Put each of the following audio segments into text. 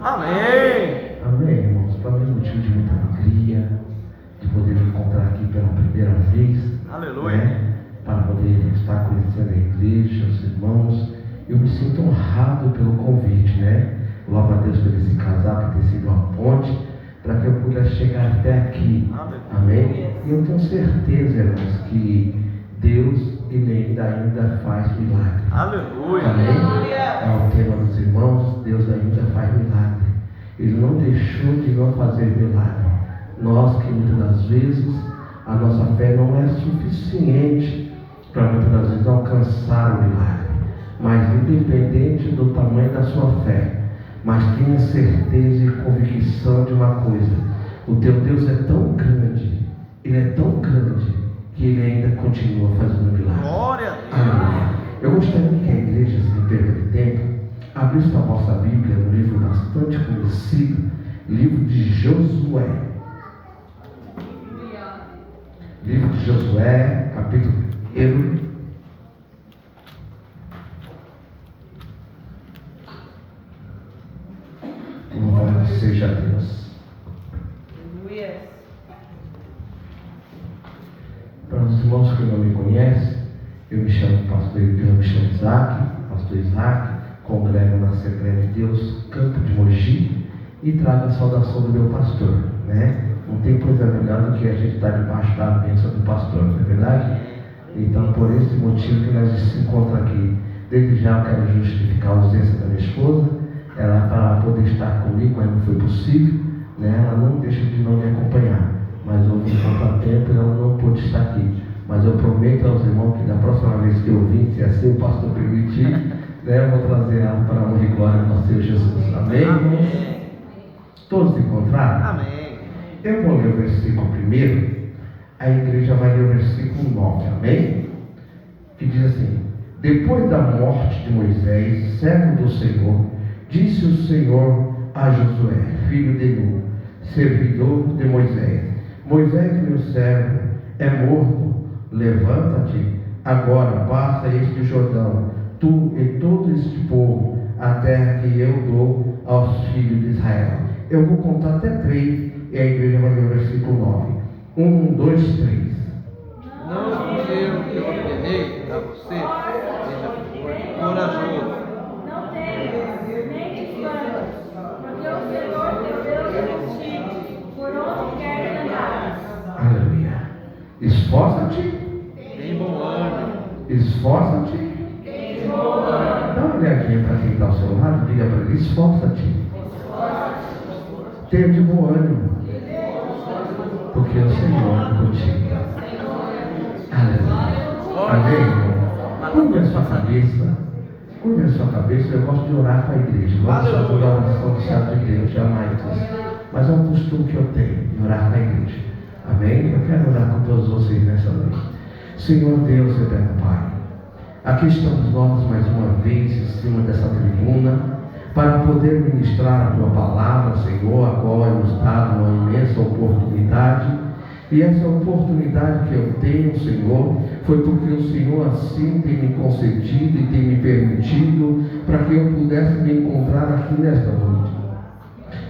Amém. Amém, irmãos. Para mim é motivo de muita alegria de poder me encontrar aqui pela primeira vez. Aleluia. Né? Para poder estar conhecendo a igreja, os irmãos. Eu me sinto honrado pelo convite, né? Glória a Deus por esse casal, por ter sido uma ponte, para que eu pudesse chegar até aqui. Amém? E eu tenho certeza, irmãos, que Deus ele ainda faz milagre. Aleluia. Amém? É o tema dos irmãos, Deus ainda faz milagre. Ele não deixou de não fazer milagre. Nós que muitas das vezes a nossa fé não é suficiente para muitas das vezes alcançar o milagre. Mas independente do tamanho da sua fé, mas tenha certeza e convicção de uma coisa: o teu Deus é tão grande, Ele é tão grande, que Ele ainda continua fazendo milagre. Glória a Deus. Aleluia. Eu gostaria que a igreja, se me perder tempo, abrisse a vossa Bíblia no livro bastante conhecido, livro de Josué. Livro de Josué, capítulo 1. Louvado seja Deus. Para os irmãos que não me conhecem, eu me chamo pastor Isaac, congrego na Assembleia de Deus, Campo de Mogi, e trago a saudação do meu pastor, né? Não tem coisa melhor do que a gente estar debaixo da bênção do pastor, não é verdade? Então, por esse motivo que nós nos encontramos aqui. Desde já eu quero justificar a ausência da minha esposa. Ela, para poder estar comigo, mas não foi possível, né? Ela não deixa de não me acompanhar, mas houve um contratempo e ela não pôde estar aqui. Mas eu prometo aos irmãos que da próxima vez que eu vim, se assim o pastor permitir, né, eu vou trazer ela para a honra e glória do nosso Senhor Jesus. Amém? Amém. Todos encontraram? Amém. Eu vou ler o versículo primeiro, a igreja vai ler o versículo 9, amém? Que diz assim: depois da morte de Moisés, servo do Senhor, disse o Senhor a Josué, filho de Nun, servidor de Moisés: Moisés, meu servo, é morto. Levanta-te, agora passa este Jordão, tu e todo este povo, a terra que eu dou aos filhos de Israel. Eu vou contar até 3 e a igreja vai ler o versículo 9. 1, 2, 3. Não fui eu que ordenei a você, seja forte, corajoso. Não temas, nem te espantes, porque o Senhor teu Deus é contigo, por onde quer que andares. Aleluia. Esforça-te. Tem bom ânimo. Esforça-te. Tem bom ânimo. Dá uma olhadinha para quem está ao seu lado, diga para ele: esforça-te. Tenha de bom ânimo, porque o Senhor é contigo. Aleluia. Amém? Curva a sua cabeça. Curva a sua cabeça. Eu gosto de orar para a igreja. Não gosto só de oração do céu de Deus, jamais. Mas é um costume que eu tenho de orar para a igreja. Amém? Eu quero orar com todos vocês nessa noite. Senhor Deus eterno Pai, aqui estamos nós mais uma vez em cima dessa tribuna para poder ministrar a Tua palavra, Senhor, a qual é nos dado uma imensa oportunidade. E essa oportunidade que eu tenho, Senhor, foi porque o Senhor assim tem me concedido e tem me permitido para que eu pudesse me encontrar aqui nesta noite.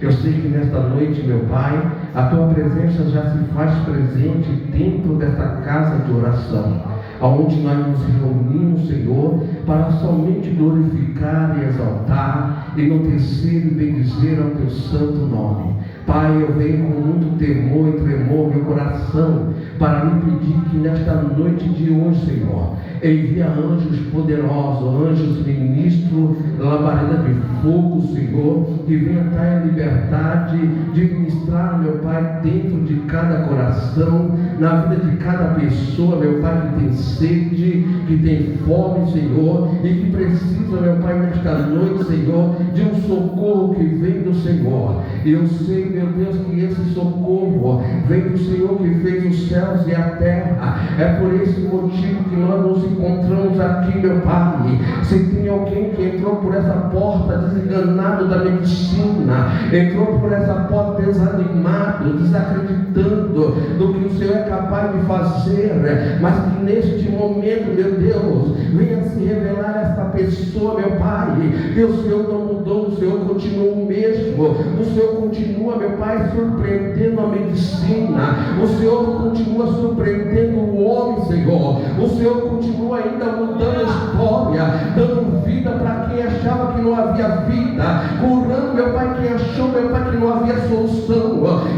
Eu sei que nesta noite, meu Pai, a Tua presença já se faz presente dentro desta casa de oração, aonde nós nos reunimos, Senhor, para somente glorificar e exaltar, enaltecer e bendizer ao Teu santo nome. Pai, eu venho com muito temor e tremor no meu coração para lhe pedir que nesta noite de hoje, Senhor, envia anjos poderosos, anjos ministros, labareda de fogo, Senhor, que venha estar em liberdade de ministrar, meu Pai, dentro de cada coração, na vida de cada pessoa, meu Pai, que tem sede, que tem fome, Senhor, e que precisa, meu Pai, nesta noite, Senhor, de um socorro que vem do Senhor. E eu sei, meu Deus, que esse socorro vem do Senhor que fez os céus e a terra. É por esse motivo que nós nos encontramos aqui, meu Pai. Se tem alguém que entrou por essa porta desenganado da medicina, entrou por essa porta desanimado, desacreditando do que o Senhor é capaz de fazer, mas que neste momento, meu Deus, venha se revelar esta pessoa, meu Pai, que o Senhor não mudou, o Senhor continua o mesmo. médico, o Senhor continua, meu Pai, surpreendendo a medicina, o Senhor continua surpreendendo o homem, Senhor, o Senhor continua ainda mudando a história, dando vida para quem achava que não havia vida, curando, meu Pai, quem achou, meu Pai, que não havia solução.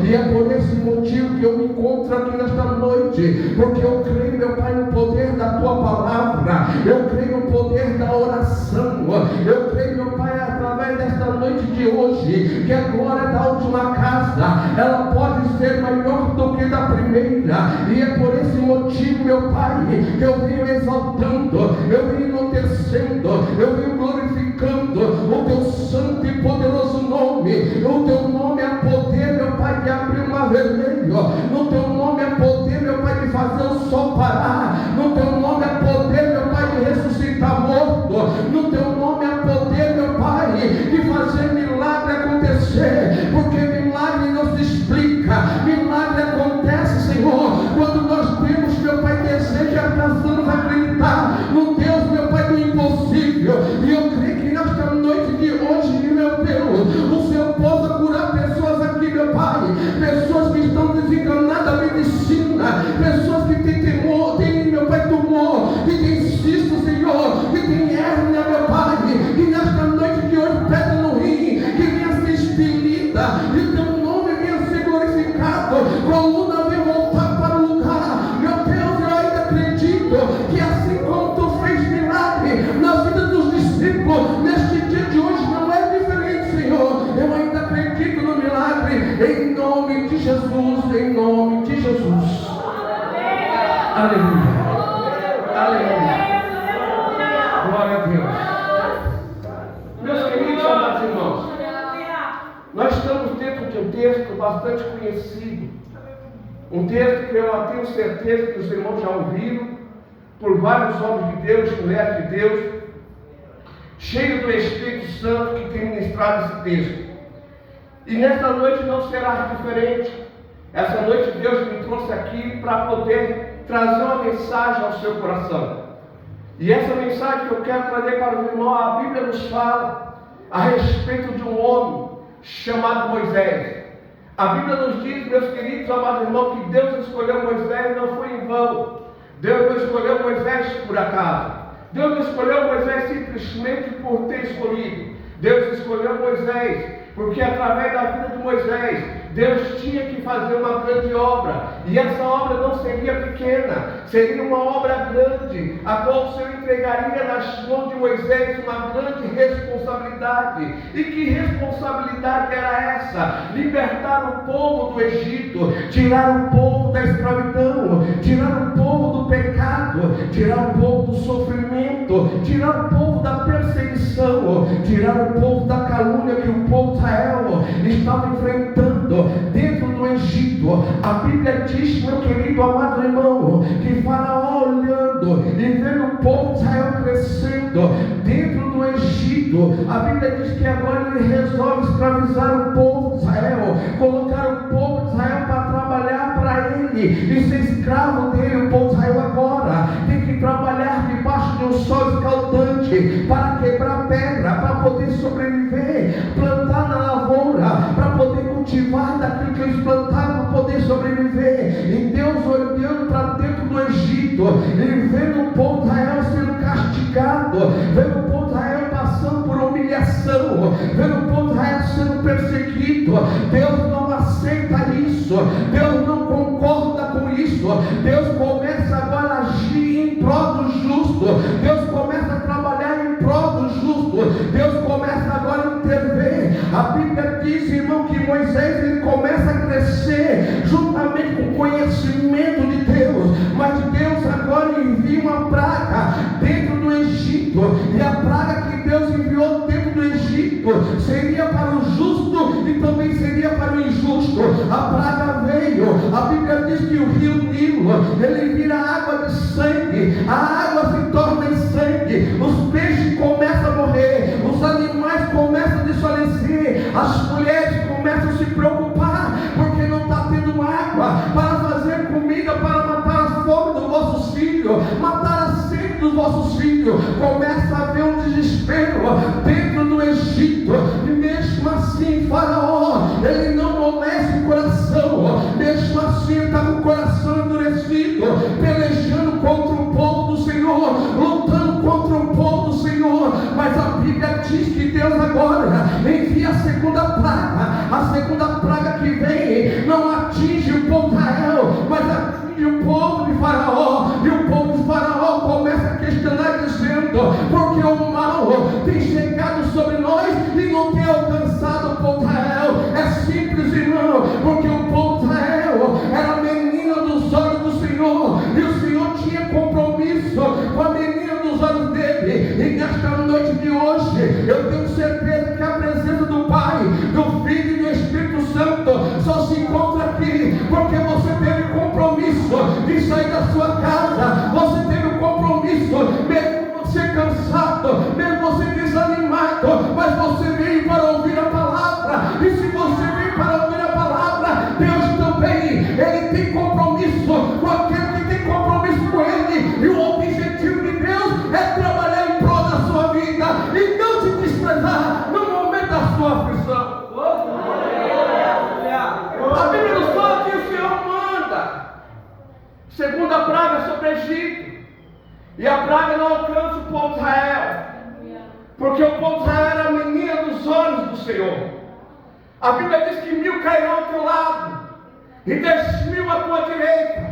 E é por esse motivo que eu me encontro aqui nesta noite, porque eu creio, meu Pai, no poder da Tua palavra, eu creio no poder da oração, eu creio, meu Pai, através desta noite de hoje, que a glória da última casa, ela pode ser maior do que da primeira, e é por esse motivo, meu Pai, que eu venho exaltando, eu venho enaltecendo, eu venho glorificando o Teu santo e poderoso nome. O Teu nome é poder, meu Pai, de abrir o mar vermelho, no Teu nome é poder, meu Pai, de fazer o sol parar, no Teu nome é poder, meu Pai, de ressuscitar morto, no Teu nome é poder, meu Pai, de fazer milagre acontecer, porque milagre não se explica, milagre acontece, Senhor, quando nós temos, meu Pai, desejo e passamos a acreditar no Deus, meu Pai, do impossível. E eu creio que nesta noite de hoje, meu Deus, o Senhor possa curar pessoas aqui, meu Pai, pessoas que estão desenganadas da medicina, pessoas que têm temor, têm, meu Pai, tumor, que têm cisto, Senhor, que têm hérnia, meu Pai, que nesta noite de hoje pedra no rim, que venha ser expelida, e Teu nome venha ser glorificado, coluna venha voltar para o lugar. Meu Deus, eu ainda acredito que assim como Tu fez milagre na vida dos discípulos, neste dia de hoje não é diferente, Senhor. Eu ainda acredito no milagre, em nome de Jesus, em nome de Jesus. Aleluia, aleluia, glória a Deus. Meus queridos amados irmãos, nós estamos dentro de um texto bastante conhecido, um texto que eu tenho certeza que os irmãos já ouviram, por vários homens de Deus, mulheres de Deus, cheio do Espírito Santo, que tem ministrado esse texto. E nesta noite não será diferente. Essa noite Deus me trouxe aqui para poder trazer uma mensagem ao seu coração. E essa mensagem que eu quero trazer para o irmão, a Bíblia nos fala a respeito de um homem chamado Moisés. A Bíblia nos diz, meus queridos amados irmãos, que Deus escolheu Moisés não foi em vão. Deus não escolheu Moisés por acaso. Deus não escolheu Moisés simplesmente por ter escolhido. Deus escolheu Moisés porque através da vida de Moisés, Deus tinha que fazer uma grande obra. E essa obra não seria pequena, seria uma obra grande, a qual o Senhor entregaria nas mãos de Moisés uma grande responsabilidade. E que responsabilidade era essa? Libertar o povo do Egito, tirar o povo da escravidão, tirar o povo do pecado, tirar o povo do sofrimento, tirar o povo da perseguição, tirar o povo da calúnia que o povo de Israel estava enfrentando dentro do Egito. A Bíblia diz, meu querido amado irmão, que Faraó olhando e vendo o povo de Israel crescendo dentro do Egito, a Bíblia diz que agora ele resolve escravizar o povo de Israel, colocar o povo de Israel para trabalhar para ele e ser escravo dele. O povo de Israel agora tem que trabalhar debaixo de um sol escaldante para quebrar pedra, para poder sobreviver, plantar na lavoura, para poder cultivar daquilo que eles plantaram, para poder sobreviver. E Deus olhando para dentro do Egito, ele vendo o povo de Israel sendo castigado, vendo o povo de Israel passando por humilhação, vendo o povo de Israel sendo perseguido. Deus não aceita isso, Deus não concorda com isso. Deus começa agora a agir em prol do justo, Deus começa a trabalhar em prol do justo, Deus começa agora a intervir. A Bíblia diz, irmão, que Moisés ele começa a crescer juntamente com o conhecimento de Deus, mas Deus agora envia uma praga dentro do Egito, e a praga que Deus enviou dentro do Egito seria para o justo e também seria para o injusto. A praga veio, a Bíblia diz que o rio Nilo, ele vira água de sangue, a água se torna em sangue, os peixes começam a morrer, os animais começam a desfalecer, as mulheres começam a se preocupar, porque não está tendo água para fazer comida, para matar a fome dos vossos filhos, matar a sede dos vossos filhos. Começa a haver um desespero dentro do Egito, e mesmo assim Faraó Pai, do Filho e do Espírito Santo só se encontra aqui porque você teve compromisso de sair da sua casa, você teve o compromisso, mesmo você cansado, mesmo você desanimado, mas você veio para ouvir a palavra. E se você veio para ouvir a palavra, Deus também, Ele tem compromisso com aquele que tem compromisso com Ele. E o objetivo de Deus é trabalhar em prol da sua vida e não te desprezar no momento da sua aflição. A Bíblia nos fala que o Senhor manda segunda praga sobre o Egito, e a praga não alcança o povo de Israel, porque o povo de Israel era a menina dos olhos do Senhor. A Bíblia diz que 1000 cairão ao teu lado e 10.000 à tua direita,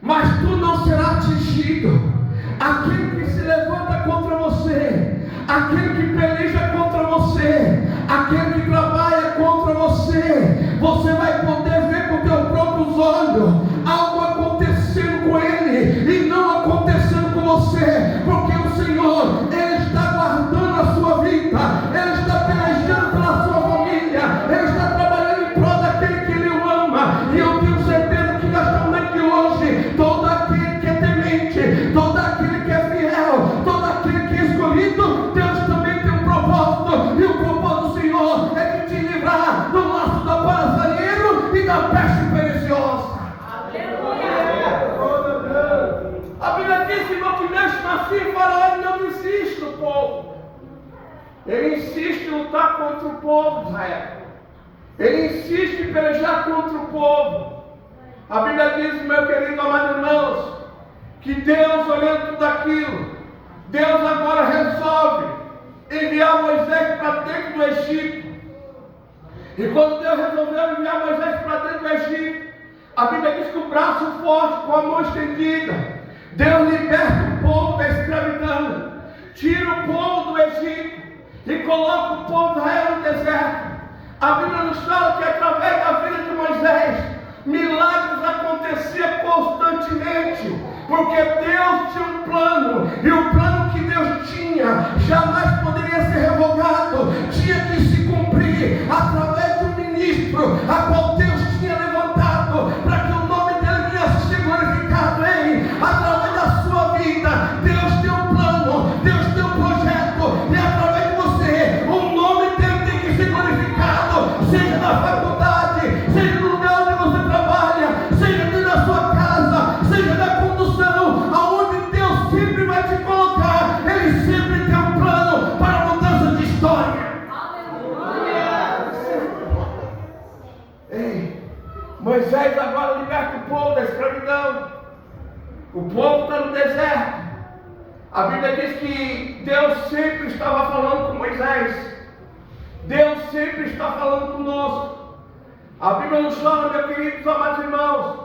mas tu não serás atingido. Aquele que se levanta contra você, aquele que peleja contra você, aquele que trabalha contra você, você vai poder ver com teus próprios olhos algo acontecendo com ele e não acontecendo com você, porque o Senhor, Ele está guardando a sua vida, Ele está pelejando pela sua família, Ele está trabalhando em prol daquele que Ele ama. E eu tenho certeza que nós estamos aqui hoje, todo aquele que é temente, todo aquele que é fiel, todo aquele que é escolhido, Deus também tem um propósito, e o propósito do Senhor é de te livrar do laço do passarinheiro e da peste pereciosa. A Bíblia diz que no que mesmo assim o faraó não desiste do povo. Ele insiste em lutar contra o povo de Israel. Ele insiste em pelejar contra o povo. A Bíblia diz, meu querido amado irmãos, que Deus, olhando tudo aquilo, Deus agora resolve enviar Moisés para dentro do Egito. E quando Deus resolveu enviar Moisés para dentro do Egito, a Bíblia diz que o braço forte, com a mão estendida, Deus liberta o povo da escravidão, tira o povo do Egito e coloca o povo de Israel no deserto. A Bíblia nos fala que através da vida de Moisés, milagres aconteciam constantemente, porque Deus tinha um plano, e o plano que Deus tinha jamais poderia ser revogado, tinha que se cumprir através de um ministro, a qual Deus tinha levantado, para que o nome dele viesse ser glorificado. Ei, através da sua vida, Deus tem um plano, Deus tem um projeto, e através de você, o nome dele tem que ser glorificado, seja na faculdade, seja no lugar onde você trabalha, seja dentro da sua casa, seja na condução, aonde Deus sempre vai te colocar. Ele sempre tem um plano para mudança de história. Ei, Moisés agora liberta o povo da escravidão. O povo está no deserto. A Bíblia diz que Deus sempre estava falando com Moisés. Deus sempre está falando conosco. A Bíblia nos fala, meus queridos amados irmãos,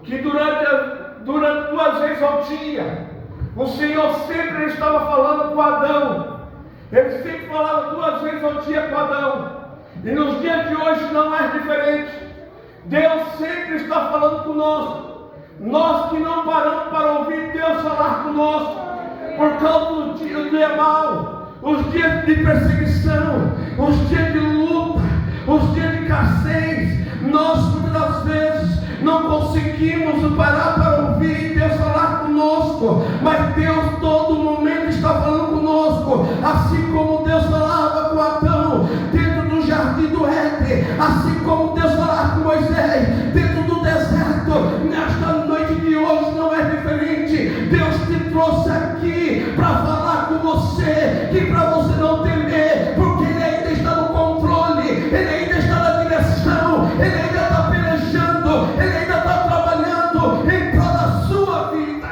que durante 2 vezes ao dia, o Senhor sempre estava falando com Adão. Ele sempre falava 2 vezes ao dia com Adão. E nos dias de hoje não é diferente. Deus sempre está falando conosco. Nós que não paramos para ouvir Deus falar conosco, por causa dos dias de mal, os dias de perseguição, os dias de luta, os dias de escassez, nós muitas das vezes não conseguimos parar para ouvir Deus falar conosco, mas Deus todo momento está falando conosco, assim como Deus falava com Adão dentro do jardim do Éden, assim como Deus falava com Moisés dentro do deserto. Nesta noite de hoje não é diferente. Deus te trouxe aqui para falar com você, que para você não temer, porque Ele ainda está no controle, Ele ainda está na direção, Ele ainda está pelejando, Ele ainda está trabalhando em prol da sua vida.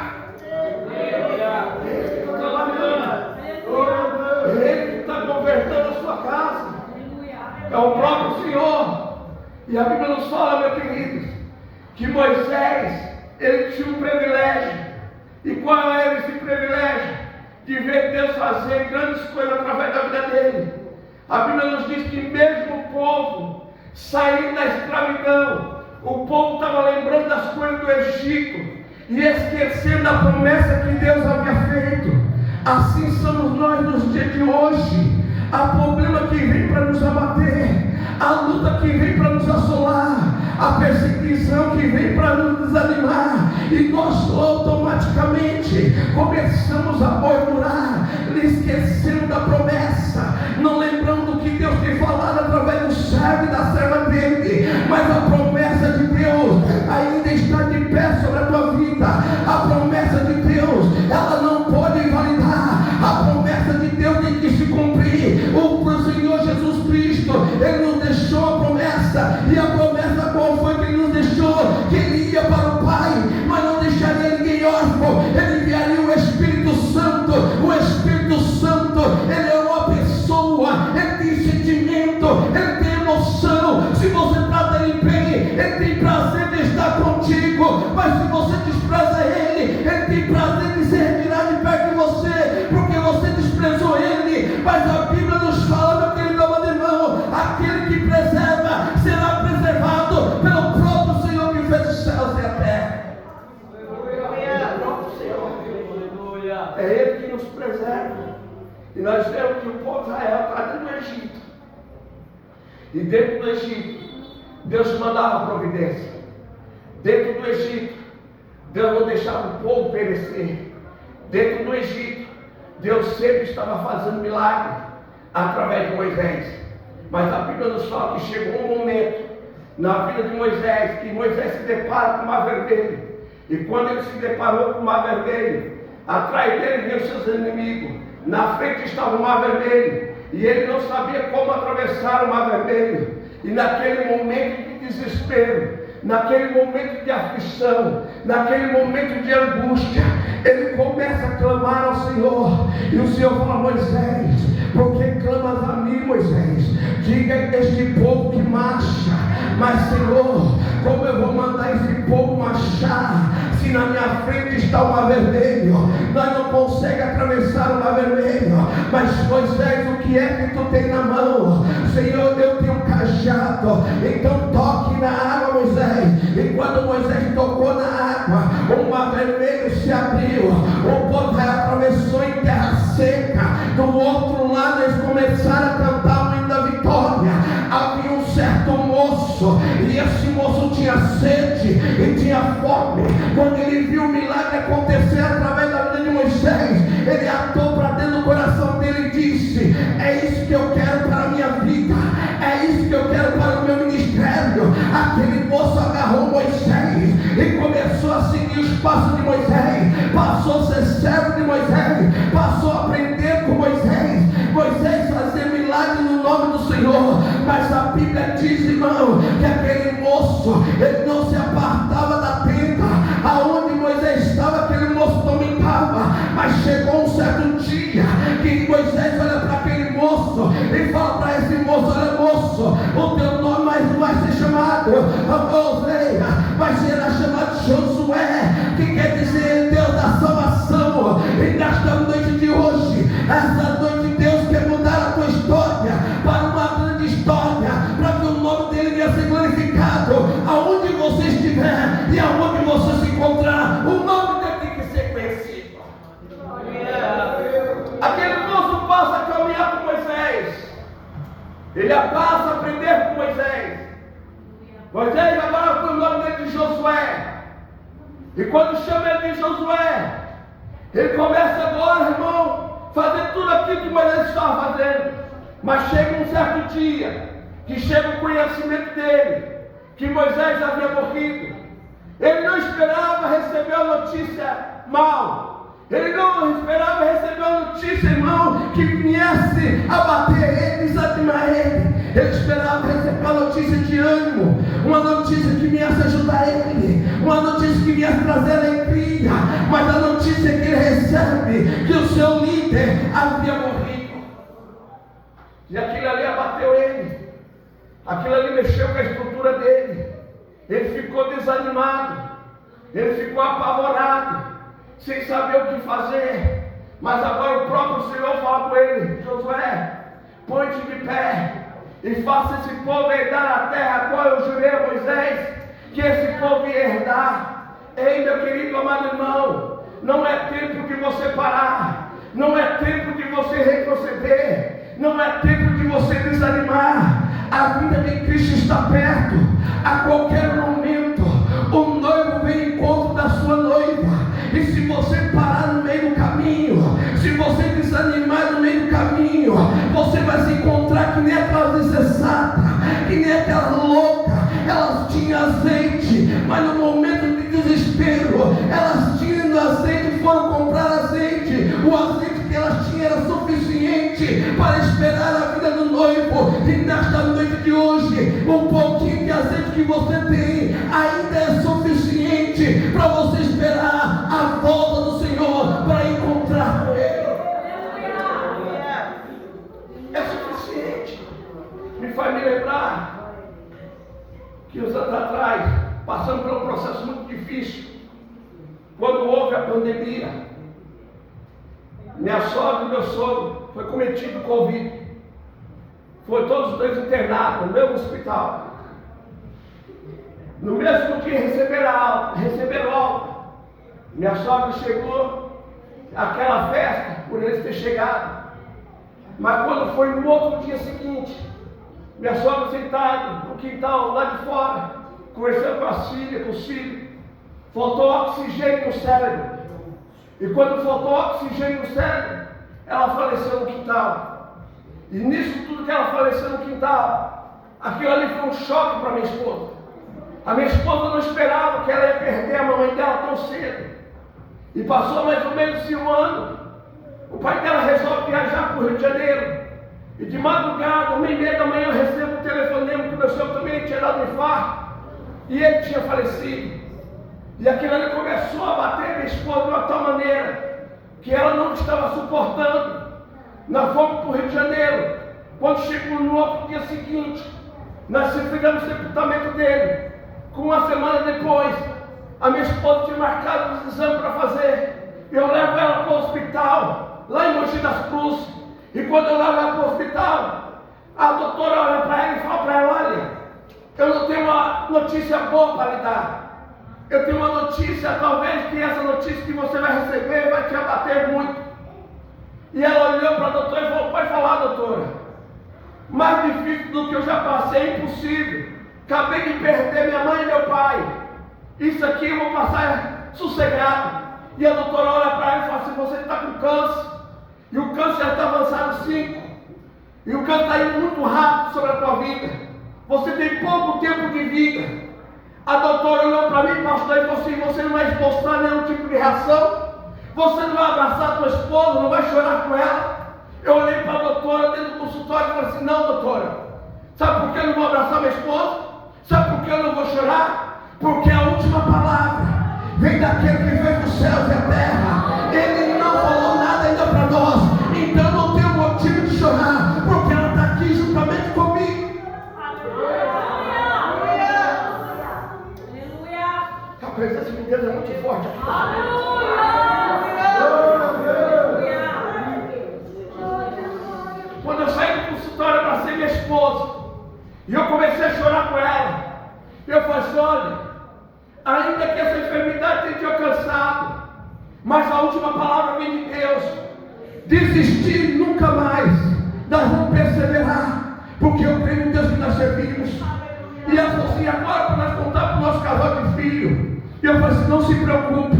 Ele está governando a sua casa, é o próprio Senhor. E a Bíblia nos fala, meus queridos, que Moisés, ele tinha um privilégio. E qual era esse privilégio? De ver Deus fazer grandes coisas através da vida dele. A Bíblia nos diz que mesmo o povo saindo da escravidão, o povo estava lembrando das coisas do Egito e esquecendo da promessa que Deus havia feito. Assim somos nós nos dias de hoje. há problema que vem para nos abater, a luta que vem para nos assolar, a perseguição que vem para nos desanimar, e nós automaticamente começamos a murmurar, esquecendo da promessa, não lembrando do que Deus tem falado através do servo e da serva dele. Mas a promessa de Deus ainda está de pé sobre a tua vida. A promessa de Deus, ela não pode invalidar. A promessa de Deus tem que se cumprir. O Senhor Jesus Cristo, Ele nos deixou a promessa, e a promessa qual foi que Ele nos deixou? Que Ele ia para o Pai, mas não deixaria ninguém órfão. Ele enviaria o Espírito Santo. O Espírito Santo, Ele é uma pessoa, Ele tem sentimento, Ele tem emoção. Se você trata Ele bem, Ele tem prazer de estar contigo. Mas se você despreza Ele, Ele tem prazer de se retirar de perto de você, porque você desprezou Ele. Mas a Bíblia nos fala, meu querido amado irmão, aquele que preserva será preservado pelo próprio Senhor que fez os céus e a terra. É Ele que nos preserva. E nós vemos que o povo de Israel está dentro do Egito. E dentro do Egito, Deus mandava providência. Dentro do Egito, Deus não deixava o povo perecer. Dentro do Egito, Deus sempre estava fazendo milagre através de Moisés. Mas a Bíblia nos fala que chegou um momento na vida de Moisés, que Moisés se depara com o mar vermelho. E quando ele se deparou com o mar vermelho, atrás dele vinham seus inimigos, na frente estava o mar vermelho, e ele não sabia como atravessar o mar vermelho. E naquele momento de desespero, naquele momento de aflição, naquele momento de angústia, ele começa a clamar ao Senhor. E o Senhor fala: Moisés, por que clamas a mim, Moisés? Diga a este povo que marcha. Mas Senhor, como eu vou mandar esse povo marchar, se na minha frente está o mar vermelho? Nós não conseguimos atravessar o mar vermelho. Mas Moisés, o que é que tu tem na mão? Senhor, eu tenho um cajado. Então toque na água, Moisés. E quando Moisés tocou na água, o mar vermelho se abriu. O povo atravessou em terra seca. Do outro lado eles começaram a cantar o hino da vitória. Havia um certo moço, e esse moço tinha sede e tinha fome. Quando ele viu o milagre acontecer através da vida de Moisés, ele atou para dentro do coração dele e disse: é isso que eu quero para a minha vida, é isso que eu quero para o meu ministério. Aquele moço agarrou Moisés e começou a seguir os passos de Moisés, passou a ser servo de Moisés, passou a aprender com Moisés. Moisés fazia milagre no nome do Senhor. Mas a Bíblia diz, irmão, que aquele moço, ele não se apartava da tenda aonde Moisés estava. Aquele moço dominava. Mas chegou um certo dia que Moisés olha para aquele moço e fala para esse moço: olha, moço, o teu nome não vai ser chamado Oseia, vai ser chamado Josué, que quer dizer Deus da salvação. E nesta noite de hoje, essa noite, Deus quer mudar a tua história para uma grande história, para que o nome dele venha ser glorificado aonde você estiver e aonde você se encontrar. O nome dele tem que ser conhecido. Aquele moço passa a caminhar com Moisés, ele passa a aprender com Moisés. Moisés agora foi o nome dele de Josué. E quando chama ele de Josué, ele começa agora, irmão, fazer tudo aquilo que Moisés estava fazendo. Mas chega um certo dia, que chega o conhecimento dele, que Moisés havia morrido. Ele não esperava receber a notícia mal. Ele não esperava receber a notícia, irmão, que viesse abater ele, desanimar ele. Ele esperava receber uma notícia de ânimo, uma notícia que viesse ajudar ele, uma notícia que viesse trazer alegria. Mas a notícia que ele recebe, que o seu líder havia morrido. E aquilo ali abateu ele, aquilo ali mexeu com a estrutura dele. Ele ficou desanimado, ele ficou apavorado, sem saber o que fazer. Mas agora o próprio Senhor fala com ele: Josué, põe-te de pé e faça esse povo herdar a terra a qual eu jurei a Moisés que esse povo ia herdar. Ei, meu querido amado irmão, não é tempo de você parar, não é tempo de você retroceder. Não é tempo de você desanimar. A vida de Cristo está perto. A qualquer momento, o noivo vem em encontro da sua noiva. E se você parar no meio do caminho, se você desanimar no meio do caminho, você vai se encontrar que nem aquelas insensatas, que nem aquelas loucas. Elas tinham azeite, mas no momento de desespero, elas tinham azeite e foram comprar azeite. O azeite que elas tinham era suficiente para esperar a vida do noivo. E nesta noite de hoje, um pouquinho de azeite que você tem ainda é suficiente para você esperar a volta do Senhor, para encontrar com Ele. É suficiente. Me faz me lembrar que uns anos atrás, passando por um processo muito difícil, quando houve a pandemia, minha sogra e meu sogro foi cometido com Covid. Foi todos os dois internados no mesmo hospital. No mesmo dia receberam alta. Minha sogra chegou àquela festa por eles ter chegado. Mas quando foi no outro dia seguinte, minha sogra sentada no quintal lá de fora, conversando com as filhas, com os filhos, faltou oxigênio no cérebro. E quando faltou oxigênio no cérebro, ela faleceu no quintal. E nisso tudo que ela faleceu no quintal, aquilo ali foi um choque para minha esposa. A minha esposa não esperava que ela ia perder a mamãe dela tão cedo. E passou mais ou menos um ano. O pai dela resolve viajar para o Rio de Janeiro. E de madrugada, 1h30 da manhã, eu recebo um telefonema que o meu sogro também tinha dado um infarto. E ele tinha falecido. E aquilo ali começou a bater minha esposa de uma tal maneira que ela não estava suportando. Nós fomos para o Rio de Janeiro. Quando chegou no outro dia seguinte, nós fizemos o sepultamento dele. Com uma semana depois, a minha esposa tinha marcado os exames para fazer. Eu levo ela para o hospital, lá em Mogi das Cruzes. E quando eu levo ela para o hospital, a doutora olha para ela e fala para ela: olha, eu não tenho uma notícia boa para lhe dar. Eu tenho uma notícia, talvez que essa notícia que você vai receber vai te abater muito. E ela olhou para a doutora e falou: pode falar, doutora. Mais difícil do que eu já passei é impossível. Acabei de perder minha mãe e meu pai. Isso aqui eu vou passar sossegado. E a doutora olha para ela e fala assim: você está com câncer. E o câncer já está avançado 5. E o câncer está indo muito rápido sobre a tua vida. Você tem pouco tempo de vida. A doutora olhou para mim, pastor, e falou assim: você não vai mostrar nenhum tipo de reação? Você não vai abraçar a tua esposa, não vai chorar com ela? Eu olhei para a doutora dentro do consultório e falei assim: não, doutora, sabe por que eu não vou abraçar minha esposa? Sabe por que eu não vou chorar? Porque a última palavra vem daquele que fez os céus e a terra. Ele não falou nada ainda para nós, então eu não tenho motivo de chorar, porque ela está aqui juntamente comigo. A presença de Deus é muito forte aqui. Quando eu saí do consultório para ser minha esposa, e eu comecei a chorar com ela, eu falei assim: olha, ainda que essa enfermidade tenha te alcançado, mas a última palavra vem de Deus. Desistir nunca mais. Nós vamos perseverar, porque eu creio no Deus que nós servimos. E ela falou assim: agora para nós contar para o nosso casal de filho. E eu falei assim: não se preocupe.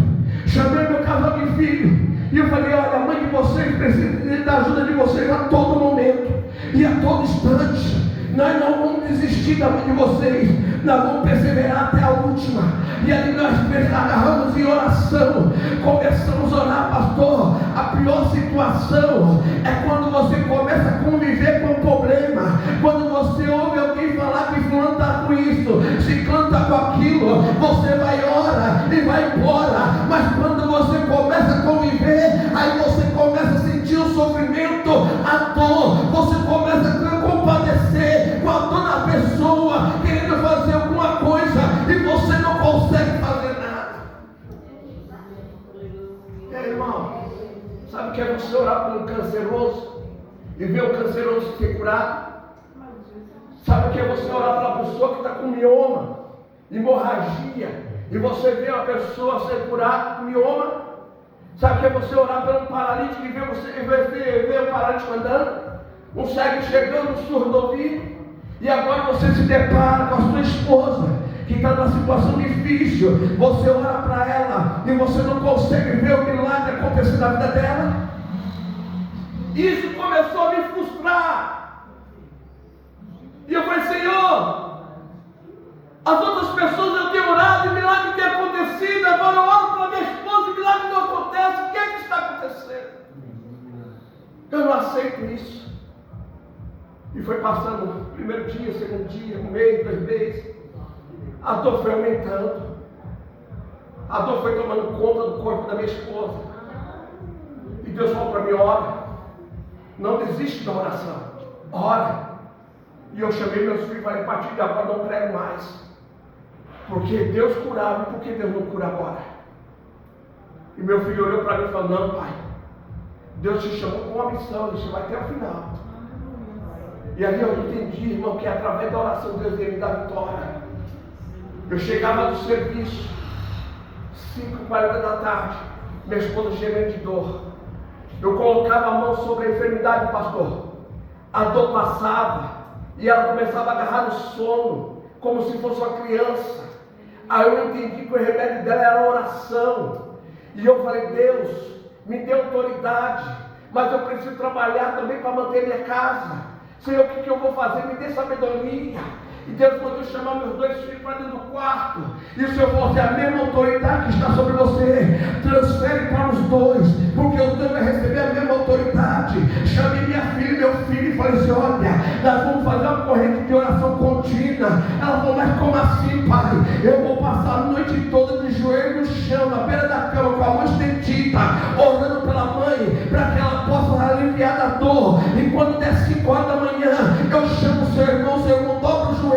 Chamei meu casal de filho. E eu falei: olha, a mãe de vocês precisa da ajuda de vocês a todo momento e a todo instante. Nós não vamos desistir da mãe de vocês. Nós vamos perseverar até a última. E ali nós agarramos em oração. Começamos a orar, pastor. A pior situação é quando você começa a conviver com o problema. Quando você ouve alguém falar que fulano está com isso, ciclano está com aquilo, você vai orar e vai embora. Mas quando você começa a conviver, aí você começa a sentir o sofrimento, a dor. Você começa a compadecer com a dor da pessoa, querendo fazer alguma coisa e você não consegue fazer nada. Irmão, sabe o que é você orar por um canceroso e ver o canceroso ser curado? Sabe o que é você orar pela pessoa que está com mioma, hemorragia, e você vê a pessoa ser curada com mioma? Sabe o que é você orar por um paralítico e ver o paralítico andando? um cego enxergando, um surdo ouvindo. E agora você se depara com a sua esposa, que está numa situação difícil. Você ora para ela e você não consegue ver o milagre acontecer na vida dela. Isso começou a me frustrar. E eu falei: Senhor, as outras pessoas eu tenho orado e milagre tem acontecido. Agora eu oro para minha esposa e milagre não acontece. O que é que está acontecendo? Eu não aceito isso. E foi passando o primeiro dia, segundo dia, um mês, 2 meses. A dor foi aumentando. A dor foi tomando conta do corpo da minha esposa. E Deus falou para mim: ora. Não desiste da oração. Ora. E eu chamei meus filhos e falei: a partir de agora não prego mais. Porque Deus curava, por que Deus não cura agora? E meu filho olhou para mim e falou: não, pai. Deus te chamou com uma missão, você vai até o final. E ali eu entendi, irmão, que através da oração Deus ia me dar vitória. Eu chegava do serviço, 5h40 da tarde, minha esposa gemendo de dor. Eu colocava a mão sobre a enfermidade, pastor. A dor passava e ela começava a agarrar no sono, como se fosse uma criança. Aí eu entendi que o remédio dela era a oração. E eu falei: Deus, me dê autoridade, mas eu preciso trabalhar também para manter minha casa. Senhor, o que eu vou fazer? Me dê sabedoria. E Deus mandou chamar meus 2 filhos para dentro do quarto. E o Senhor falou assim: a mesma autoridade que está sobre você, transfere para os 2, porque os 2 vão receber a mesma autoridade. Chamei minha filha e meu filho e falei assim: olha, nós vamos fazer uma corrente de oração contínua. Ela falou: mas como assim, pai? Eu vou passar a noite toda de joelho no chão, na beira da cama, com a mão estendida, orando pela mãe, para que ela possa aliviar da dor. E quando der 5h da manhã, eu chamo o seu irmão dobra o joelho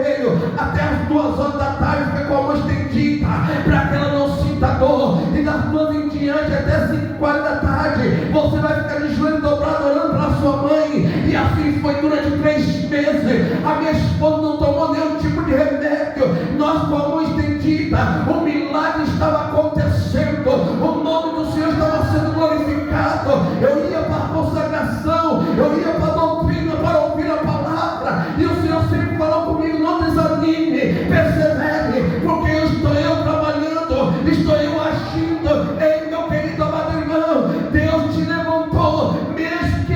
até as 2h da tarde, fica com a mão estendida, para que ela não sinta dor. E das 2h em diante, até 5h40 da tarde, você vai ficar de joelho dobrado orando para sua mãe. E assim foi durante 3 meses. A minha esposa não tomou nenhum tipo de remédio. Nós com a mão estendida, o milagre estava acontecendo, o nome do Senhor estava sendo glorificado. Eu ia para a consagração, eu ia para a doutrina para ouvir a palavra, e o Senhor sempre falou comigo: não desanime, persevere, porque estou eu trabalhando, estou eu agindo. Ei, meu querido amado irmão, Deus te levantou, mesmo que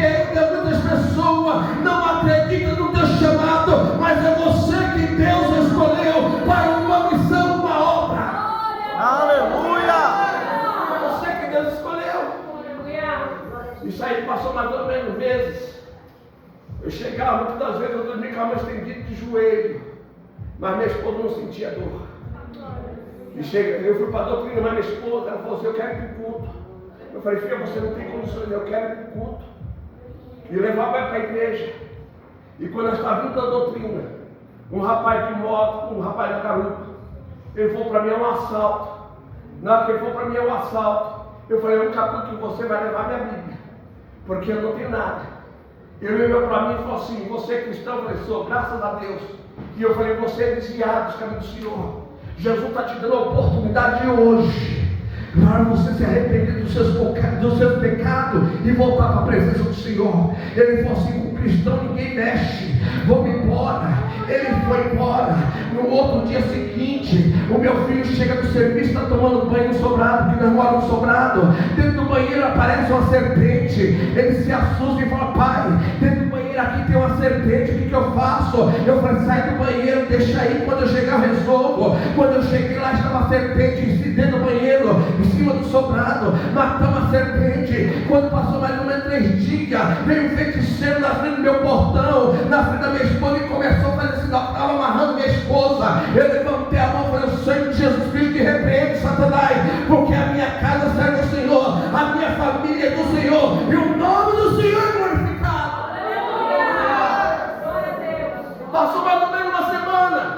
muitas pessoas não acreditam no teu chamado, mas é você que Deus escolheu para uma missão, uma obra. Aleluia! É você que Deus escolheu. Isso aí passou mais ou menos meses. Eu chegava, muitas das vezes eu dormia com a mão estendida de joelho, mas minha esposa não sentia dor. E eu fui para a doutrina, mas minha esposa, ela falou assim: eu quero ir para o culto. Eu falei: filha, você não tem condições, eu quero ir para o culto. E levava ela para a igreja. E quando eu estava vindo da doutrina, um rapaz de moto, um rapaz da garupa, ele falou para mim: é um assalto. Na hora que ele falou para mim: é um assalto, eu falei: eu capítulo que você vai levar minha Bíblia, porque eu não tenho nada. Ele olhou para mim e falou assim: você é cristão? Eu falei: sou, graças a Deus. E eu falei: você é desviado dos caminhos do Senhor. Jesus está te dando a oportunidade hoje para você se arrepender dos seus pecados e voltar para a presença do Senhor. Ele falou assim: com cristão ninguém mexe, vamos embora. Ele foi embora. No outro dia seguinte, o meu filho chega do serviço, está tomando banho no sobrado, que nós moramos no sobrado. Dentro do banheiro aparece uma serpente. Ele se assusta e fala: pai, dentro do banheiro aqui tem uma serpente, o que eu faço? Eu falei: sai do banheiro, deixa aí, quando eu chegar eu resolvo. Quando eu cheguei lá, estava a serpente dentro do banheiro, em cima do sobrado. Matamos a serpente. Quando passou mais ou menos 3 dias, veio um feiticeiro na frente do meu portão, na frente da minha esposa, e começou a fazer sinal, estava amarrando minha esposa. Eu levantei a mão e falei: o sangue de Jesus Cristo te repreende, Satanás, porque a minha casa serve ao Senhor, a minha família é do Senhor, e o nome do Senhor é glorificado. Passou mais ou menos uma semana,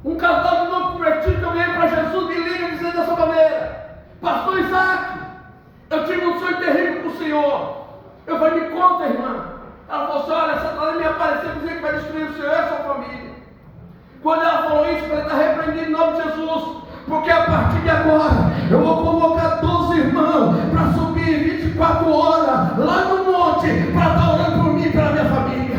um casal de novo convertido, eu ganhei para Jesus, me liga dizendo dessa maneira: pastor Isaac, eu tive um sonho terrível com o Senhor. Eu falei: me conta, irmã. Ela falou assim: olha, Satanás me apareceu dizendo que vai destruir o Senhor e a sua família. Quando ela falou isso, eu falei: está repreendido em nome de Jesus, porque a partir de agora eu vou convocar 12 irmãos para subir 24 horas lá no monte para estar orando por mim e pela minha família.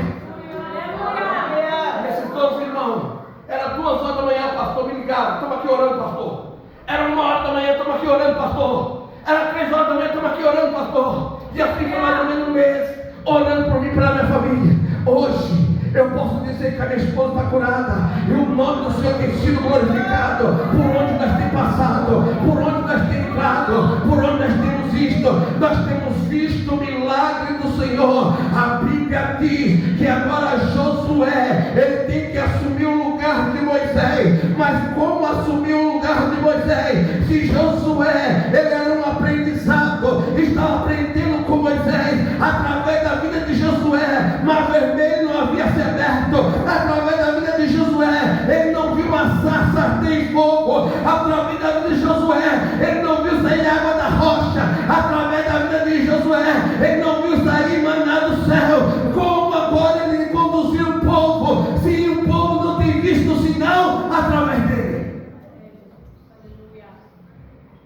2 horas da manhã, pastor, me ligaram, estamos aqui orando, pastor. Era 1 hora da manhã, estamos aqui orando, pastor. Era 3 horas da manhã, estamos aqui orando, pastor. E assim foi mais ou menos um mês, orando por mim e pela minha família. Hoje, eu posso dizer que a minha esposa está curada. E o nome do Senhor tem sido glorificado. Por onde nós temos passado, por onde nós temos entrado, por onde nós temos isto. Nós temos visto o milagre do Senhor. A Bíblia diz que agora Josué, ele tem que assumir o lugar de Moisés. Mas como assumir o lugar de Moisés? Se Josué, ele era um aprendizado, estava aprendendo com Moisés, através da vida de Josué, Mar Vermelho não havia se aberto. Através da vida de Josué, ele não viu uma sarça arder em fogo. Através da vida de Josué, ele não viu sair água da rocha. Através da vida de Josué, ele não viu sair maná do céu. Como agora ele conduziu o povo, se o povo não tem visto o sinal através dele?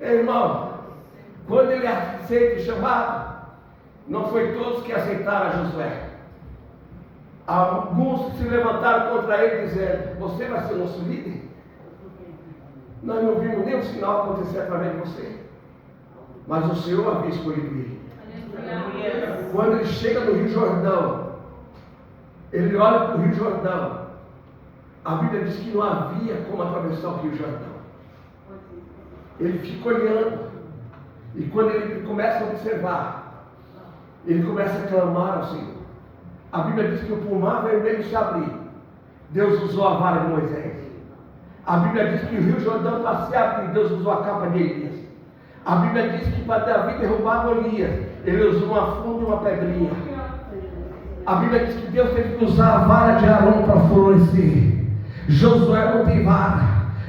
Irmão, quando ele aceita o chamado, não foi todos que aceitaram Josué. Alguns se levantaram contra ele dizendo: você vai ser nosso líder? Nós não vimos nenhum sinal acontecer através de você, mas o Senhor havia escolhido ele. Quando ele chega no Rio Jordão, ele olha para o Rio Jordão. A Bíblia diz que não havia como atravessar o Rio Jordão. Ele fica olhando, e quando ele começa a observar, ele começa a clamar ao Senhor. A Bíblia diz que o Mar Vermelho se abriu. Deus usou a vara de Moisés. A Bíblia diz que o Rio Jordão para se abrir, Deus usou a capa de Elias. A Bíblia diz que para Davi derrubar Golias, ele usou uma funda e uma pedrinha. A Bíblia diz que Deus teve que usar a vara de Arão para florescer. Josué não tem vara,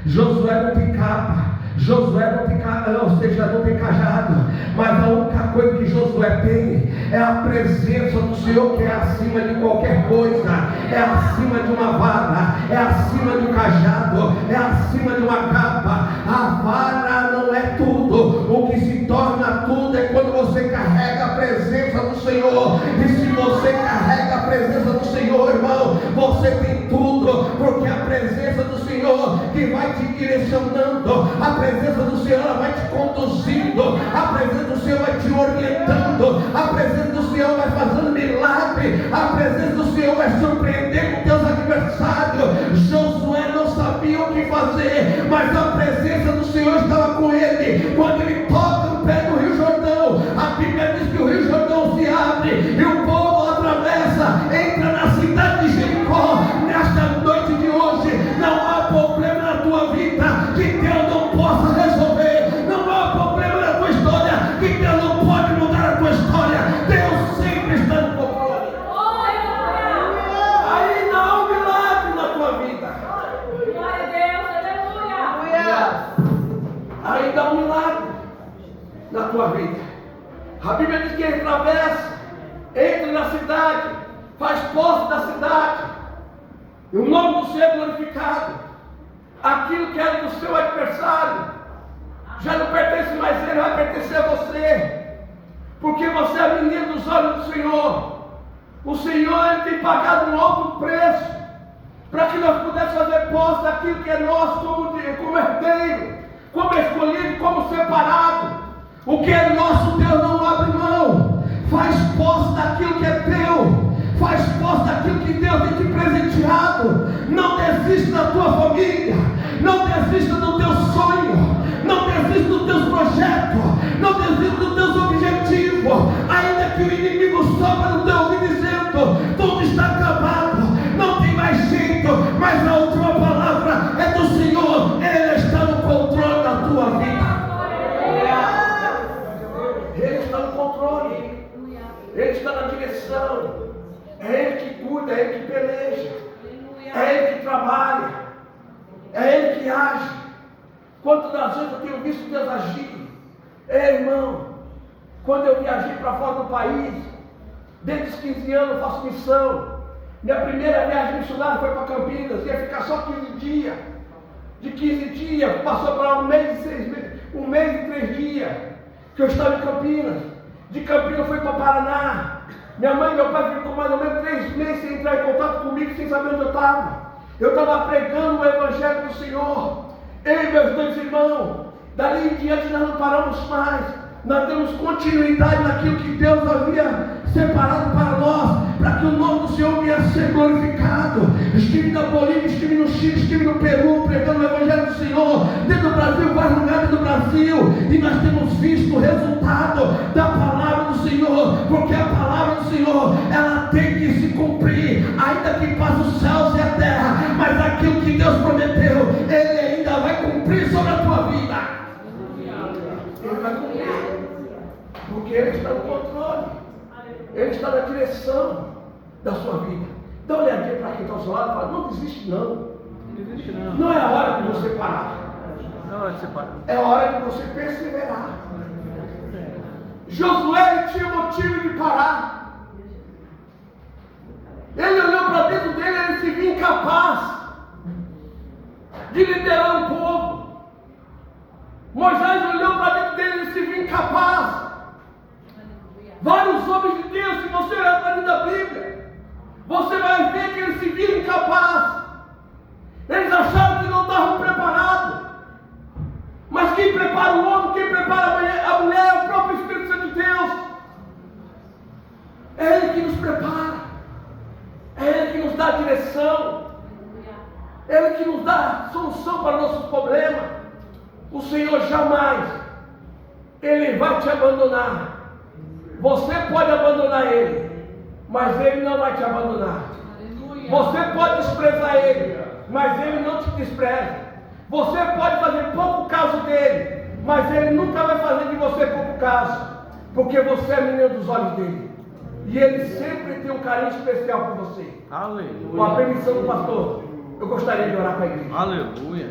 Josué não tem capa, Josué não tem, ou seja, não tem cajado, mas a única coisa que Josué tem é a presença do Senhor, que é acima de qualquer coisa, é acima de uma vara, é acima de um cajado, é acima de uma capa. A vara não é tudo, o que se torna tudo é quando você carrega a presença do Senhor. E se você carrega a presença do Senhor, irmão, você tem tudo, porque a presença do Senhor que vai te direcionando, a presença do Senhor ela vai te conduzindo, a presença do Senhor vai te orientando, a presença do Senhor vai fazendo milagre, a presença do Senhor vai surpreender com teus adversários. Josué não sabia o que fazer, mas a presença do Senhor estava com ele. Quando ele toca no pé do Rio Jordão, a Bíblia diz que o Rio Jordão se abre e o povo atravessa, entra na cidade de Jericó. Nesta noite de hoje, não há problema na tua vida que Deus não possa resolver. Não há problema na tua história que Deus não pode mudar a tua história. Deus sempre está no controle. Aí não há um milagre na tua vida. Glória a Deus, aleluia. Aí dá um milagre na tua vida. A Bíblia diz que ele atravessa, entra na cidade, faz posse da cidade, e o nome do Senhor é glorificado. Aquilo que era do seu adversário já não pertence mais a ele, vai pertencer a você, porque você é menino dos olhos do Senhor. O Senhor ele tem pagado um alto preço para que nós pudéssemos fazer posse daquilo que é nosso como herdeiro, como escolhido, como separado. O que é nosso, Deus não abre mão. Faz posse daquilo que é teu, faz posse daquilo que Deus tem te presenteado. Não desista da tua família, não desista do teu sonho, não desista dos teus projetos, não desista dos teus objetivos. Ainda que o inimigo sopra no teu ouvido dizendo: tudo está acabado, não tem mais jeito, mas a última palavra é do Senhor. Ele está no controle da tua vida. Ele está no controle, Ele está na direção. É Ele que cuida, é Ele que peleja, é Ele que trabalha, é Ele que age. Quantas das vezes eu tenho visto Deus agir? Irmão, quando eu viajei para fora do país, desde os 15 anos eu faço missão. Minha primeira viagem missionária foi para Campinas, ia ficar só 15 dias. De 15 dias, passou para um mês e 6 meses, 1 mês e 3 dias, que eu estava em Campinas. De Campinas eu fui para Paraná. Minha mãe e meu pai ficou mais ou menos 3 meses sem entrar em contato comigo, sem saber onde eu estava. Eu estava pregando o Evangelho do Senhor. Eu e meus dois irmãos. Dali em diante nós não paramos mais. Nós temos continuidade naquilo que Deus havia separado para nós, para que o nome do Senhor venha a ser glorificado. Estive na Bolívia, estive no Chile, estive no Peru, pregando o Evangelho do Senhor, dentro do Brasil, vários lugares do Brasil, e nós temos visto o resultado da palavra do Senhor, porque a palavra do Senhor, ela tem que se cumprir, ainda que passe os céus e a terra, mas aquilo que Deus prometeu, Ele ainda vai cumprir sobre a tua vida. Ele vai cumprir, porque Ele está no controle. Ele está na direção da sua vida. Dá uma olhadinha para quem está ao seu lado e fala: não desiste não. Não existe não. Não é a hora de você parar. Não é hora de você parar. É a hora de você perseverar. Josué tinha motivo de parar. Ele olhou para dentro dele, ele se viu incapaz de liderar um povo. Moisés olhou para dentro dele, ele se viu incapaz. Vários homens de Deus, se você olhar para dentro da Bíblia, você vai ver que eles se viram incapazes. Eles acharam que não estavam preparados. Mas quem prepara o homem, quem prepara a mulher é o próprio Espírito Santo de Deus. É Ele que nos prepara. É Ele que nos dá a direção. É Ele que nos dá a solução para nossos problemas. O Senhor jamais, Ele vai te abandonar. Você pode abandonar Ele, mas Ele não vai te abandonar. Aleluia. Você pode desprezar Ele, mas Ele não te despreza. Você pode fazer pouco caso dele, mas Ele nunca vai fazer de você pouco caso, porque você é menino dos olhos dele. E Ele sempre tem um carinho especial por você. Aleluia. Com a permissão do pastor, eu gostaria de orar para a igreja. Aleluia.